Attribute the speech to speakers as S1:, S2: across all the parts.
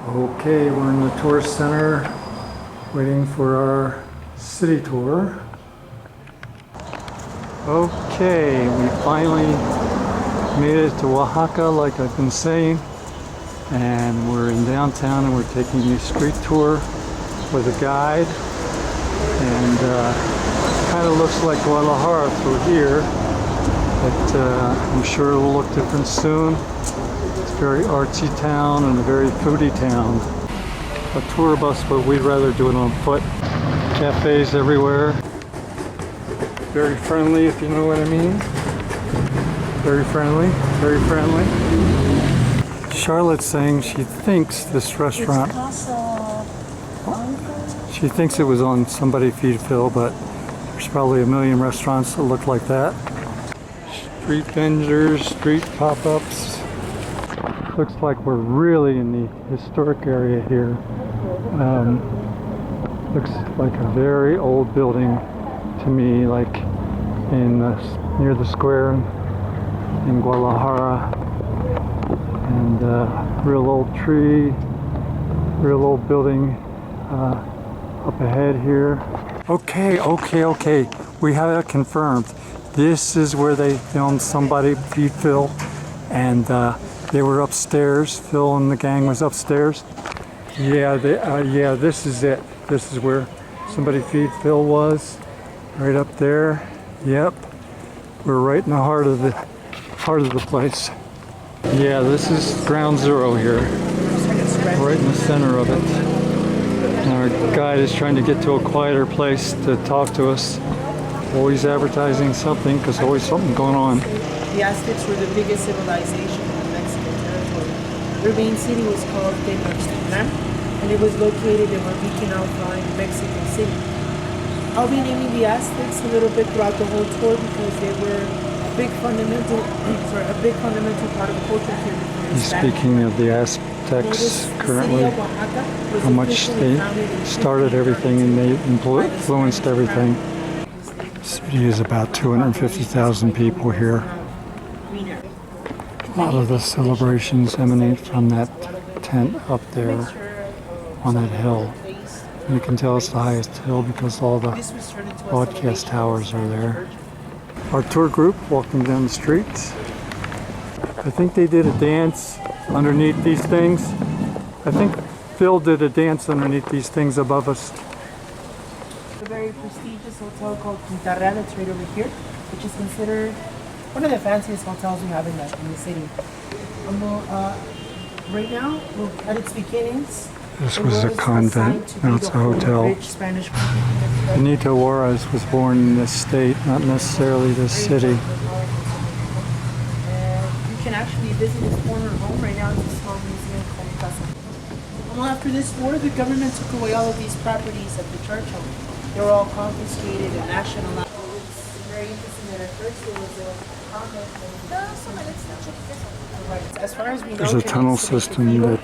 S1: Okay, we're in the tourist center waiting for our city tour. Okay, we finally made it to Oaxaca like I've been saying, and we're in downtown and we're taking a street tour with a guide, and kind of looks like Guadalajara through here, but I'm sure it'll look different soon. It's a very artsy town and a very foodie town. A tour bus, but we'd rather do it on foot. Cafes everywhere. Very friendly, if you know what I mean. Very friendly, very friendly. Charlotte's saying she thinks this restaurant, she thinks it was on Somebody Feed Phil, but there's probably a million restaurants that look like that. Street vendors, street pop-ups. Looks like we're really in the historic area here. Looks like a very old building to me, like in near the square in Guadalajara. And real old tree, real old building up ahead here. Okay. We have it confirmed. This is where they filmed Somebody Feed Phil, and they were upstairs. Phil and the gang was upstairs. Yeah, this is it. This is where Somebody Feed Phil was, right up there. Yep, we're right in the heart of the place. Yeah, this is ground zero here, right in the center of it. And our guide is trying to get to a quieter place to talk to us. Always advertising something, because always something going on.
S2: The Aztecs were the biggest civilization in the Mexican territory. Their main city was called Tenochtitlan, and it was located in Beacon outlying Mexico City. I'll be naming the Aztecs a little bit throughout the whole tour because they were a big fundamental part of the culture here.
S1: Speaking of the Aztecs currently, how much they started everything and they influenced everything. The city is about 250,000 people here. A lot of the celebrations emanate from that tent up there on that hill. And you can tell it's the highest hill because all the broadcast towers are there. Our tour group walking down the streets. I think they did a dance underneath these things. I think Phil did a dance underneath these things above us.
S2: A very prestigious hotel called Quinta Real that's right over here, which is considered one of the fanciest hotels we have in the city. Right now, at its beginnings,
S1: this was a convent, now it's a hotel. Benito Juarez was born in this state, not necessarily this city.
S2: You can actually visit his former home right now. It's a small museum called Casa. Well, after this war, the government took away all of these properties at the church home. They were all confiscated and nationalized. It's very interesting that at first it was a convent. As far as we know,
S1: there's a tunnel system that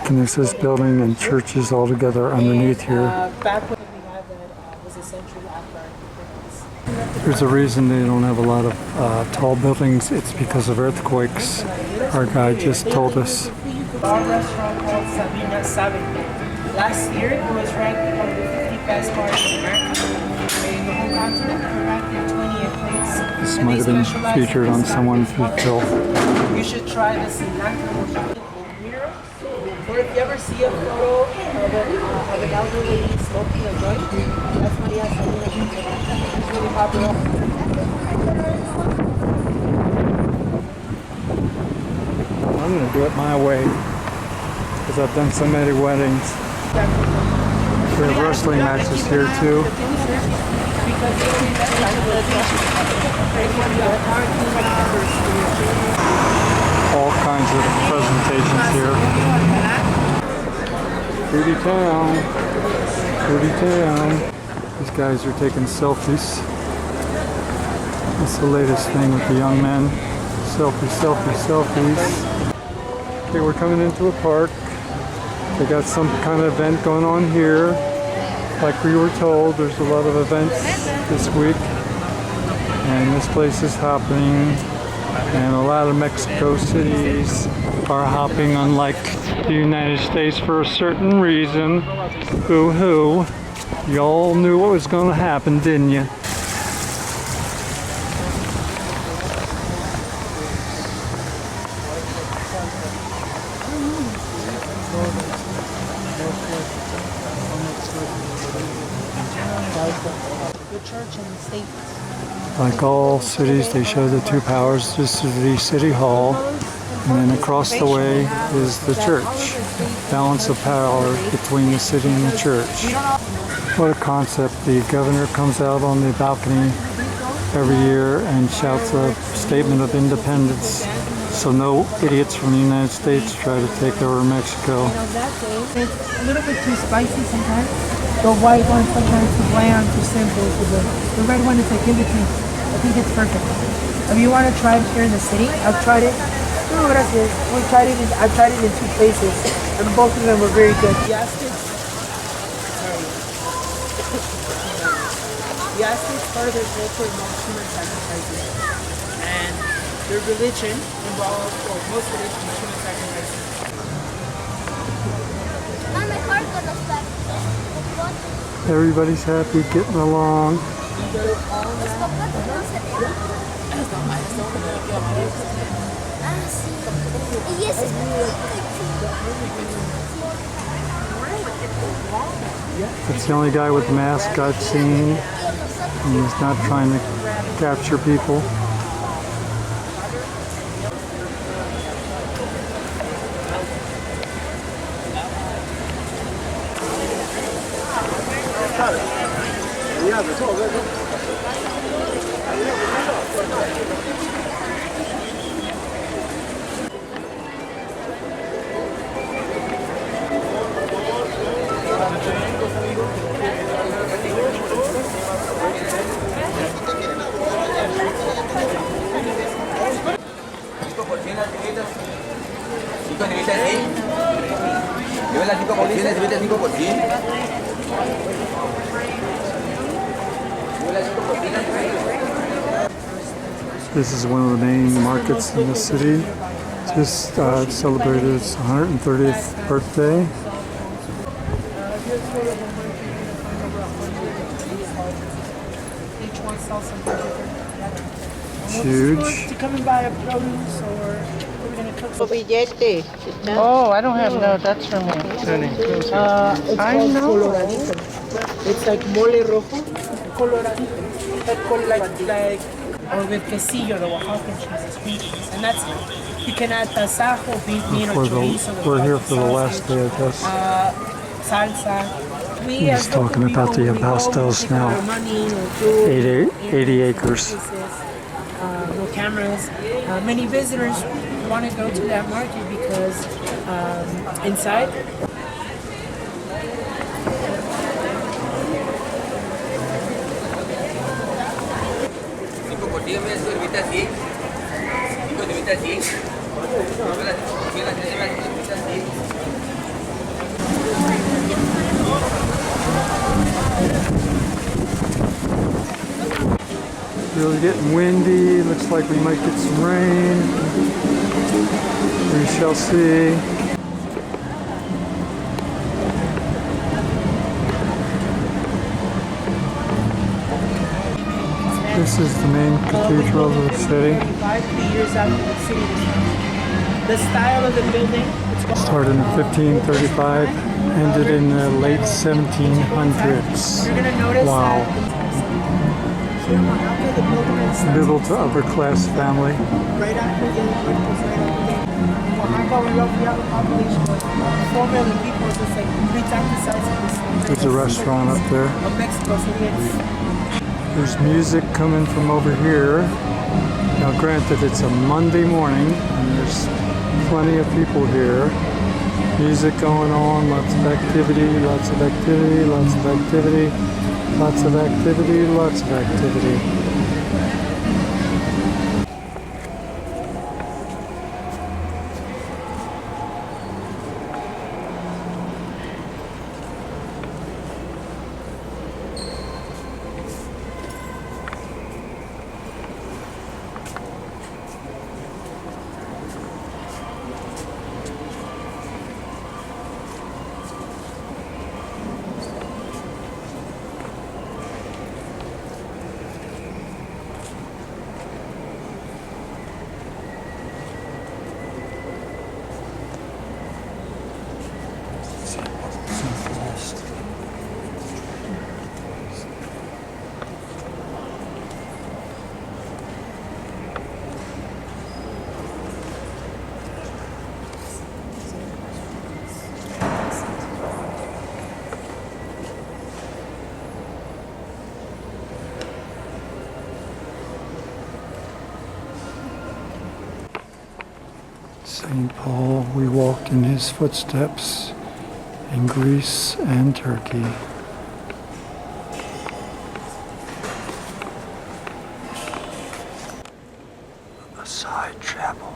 S1: connects this building and churches all together underneath here.
S2: Back when we had that was essentially after.
S1: There's a reason they don't have a lot of tall buildings. It's because of earthquakes. Our guide just told us.
S2: Our restaurant called Sabina Sabe. Last year it was ranked one of the 50 best bars in America. In the whole continent, we're ranked in 20th place.
S1: This might have been featured on Someone Feed Phil.
S2: You should try this in Naco. Or if you ever see a photo of an elderly lady smoking a joint, that's what he has to do. It's really popular.
S1: I'm going to do it my way because I've done so many weddings. We have wrestling matches here too. All kinds of presentations here. Foodie town. Foodie town. These guys are taking selfies. That's the latest thing with the young men. Selfies. Okay, we're coming into a park. They got some kind of event going on here. Like we were told, there's a lot of events this week. And this place is happening. And a lot of Mexico cities are hopping, unlike the United States, for a certain reason. Boo-hoo. Y'all knew what was going to happen, didn't you?
S2: The church and the state.
S1: Like all cities, they show the two powers. This is the city hall, and then across the way is the church. Balance of power between the city and the church. What a concept. The governor comes out on the balcony every year and shouts a statement of independence, so no idiots from the United States try to take over Mexico.
S2: It's a little bit too spicy sometimes. The white one sometimes too bland, too simple. The red one is like in between. I think it's perfect. If you want to try it here in the city, I've tried it. Oh, gracias. I've tried it in 2 places, and both of them were very good. The Aztecs, part of their culture involves human sacrifices, and their religion involves, or most religion is human sacrifices.
S1: Everybody's happy, getting along. It's the only guy with the mask I've seen. He's not trying to capture people. This is one of the main markets in the city. Just celebrated its 130th birthday.
S2: Each one sells something different.
S1: Huge.
S2: To come and buy a produce, or we're gonna cook some.
S3: Oh, I don't have no. That's for me.
S2: It's called coloradito. It's like mole rojo, coloradito. Like or with quesillo, the Oaxacan cheese is sweet cheese, and that's it. You can add tasajo, beef meat, or chorizo.
S1: We're here for the last day, I guess.
S2: Salsa.
S1: He's talking about the Abastos now. 80 acres.
S2: No cameras. Many visitors want to go to that market because inside.
S1: Really getting windy. Looks like we might get some rain. We shall see. This is the main cathedral of the city.
S2: 5 years after the city was founded. The style of the building
S1: Started in 1535, ended in the late 1700s.
S2: You're gonna notice
S1: Wow.
S2: after the building is
S1: Middle to upper class family.
S2: right after the earthquake was right after there. In Oaxaca, we have a population of 4 million people. It's just like 3 times the size of this.
S1: There's a restaurant up there.
S2: Of Mexico City.
S1: There's music coming from over here. Now granted, it's a Monday morning and there's plenty of people here. Music going on, lots of activity, lots of activity, lots of activity, lots of activity, lots of activity. St. Paul, we walked in his footsteps in Greece and Turkey. A side chapel.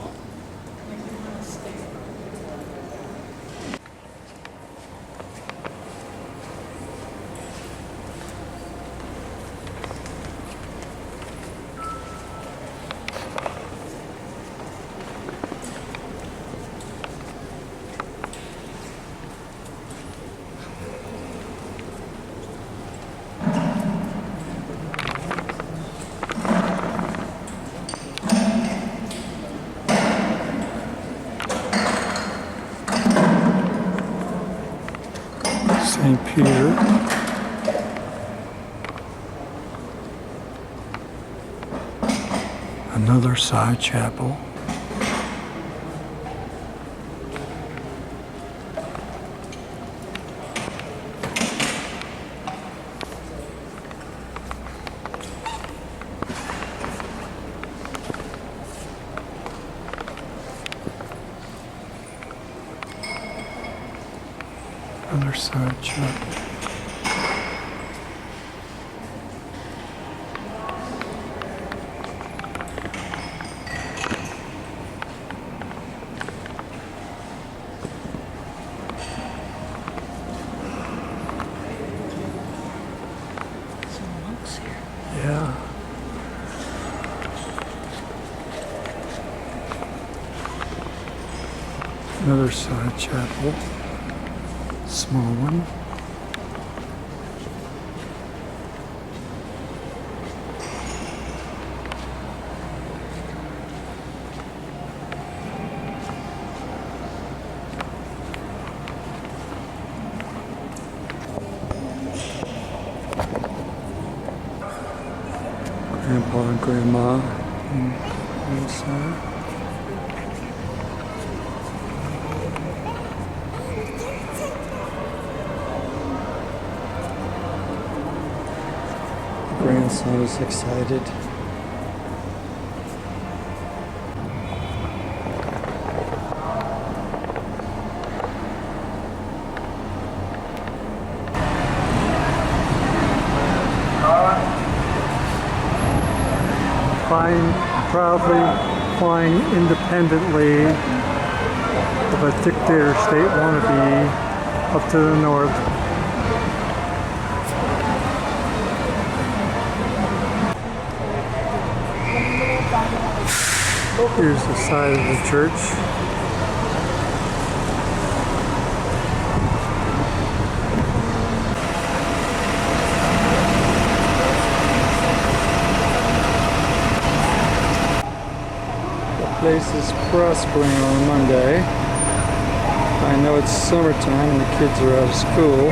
S1: St. Peter. Another side chapel. Other side chapel.
S3: Some monks here.
S1: Yeah. Another side chapel. Small one. Grandpa and Grandma inside. Grandson is excited. Proudly flying independently of a dictator state wannabe up to the north. Here's the side of the church. The place is prospering on Monday. I know it's summertime and the kids are out of school,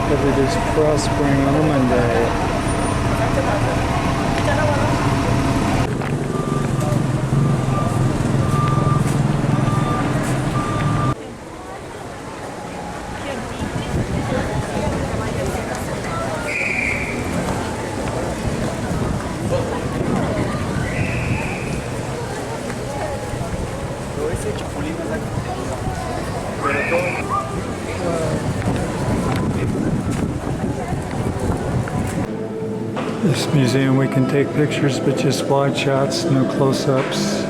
S1: but it is prospering on a Monday. This museum we can take pictures, but just wide shots, no close-ups.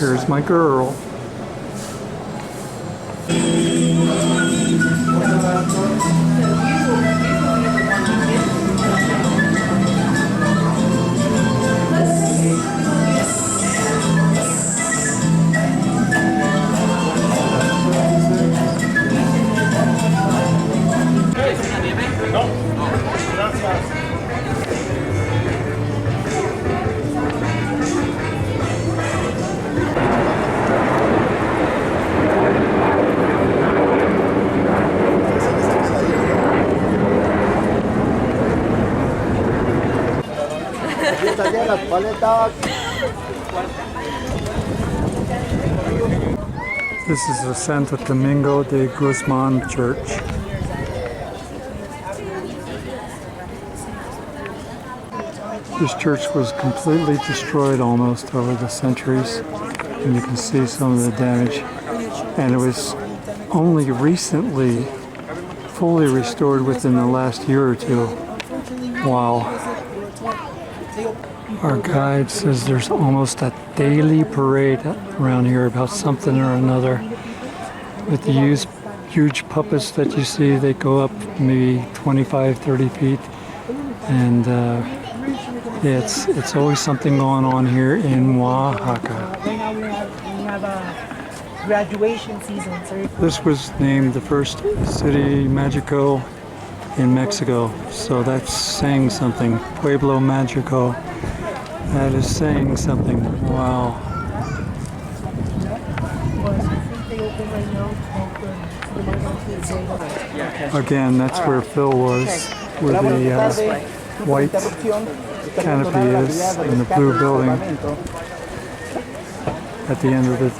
S1: Here's my girl. This is the Santo Domingo de Guzman Church. This church was completely destroyed almost over the centuries, and you can see some of the damage. And it was only recently fully restored within the last year or two. Wow. Our guide says there's almost a daily parade around here about something or another. With the huge puppets that you see, they go up maybe 25, 30 feet. And yeah, it's always something going on here in Oaxaca.
S2: Right now we have graduation season. So
S1: This was named the first city Magico in Mexico. So that's saying something. Pueblo Magico. That is saying something. Wow. Again, that's where Phil was, where the white canopy is and the blue building. At the end of the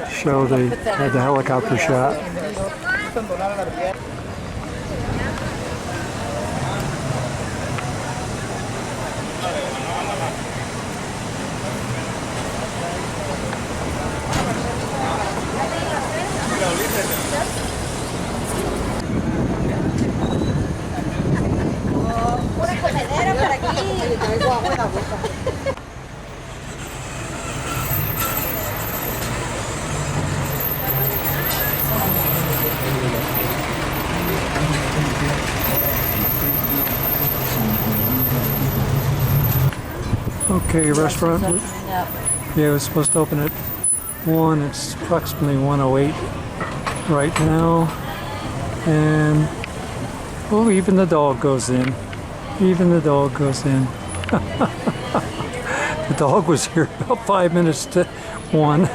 S1: show, they had the helicopter shot. Okay, restaurant. Yeah, it was supposed to open at 1. It's approximately 1:08 right now. And oh, even the dog goes in. Even the dog goes in. The dog was here about 5 minutes to 1.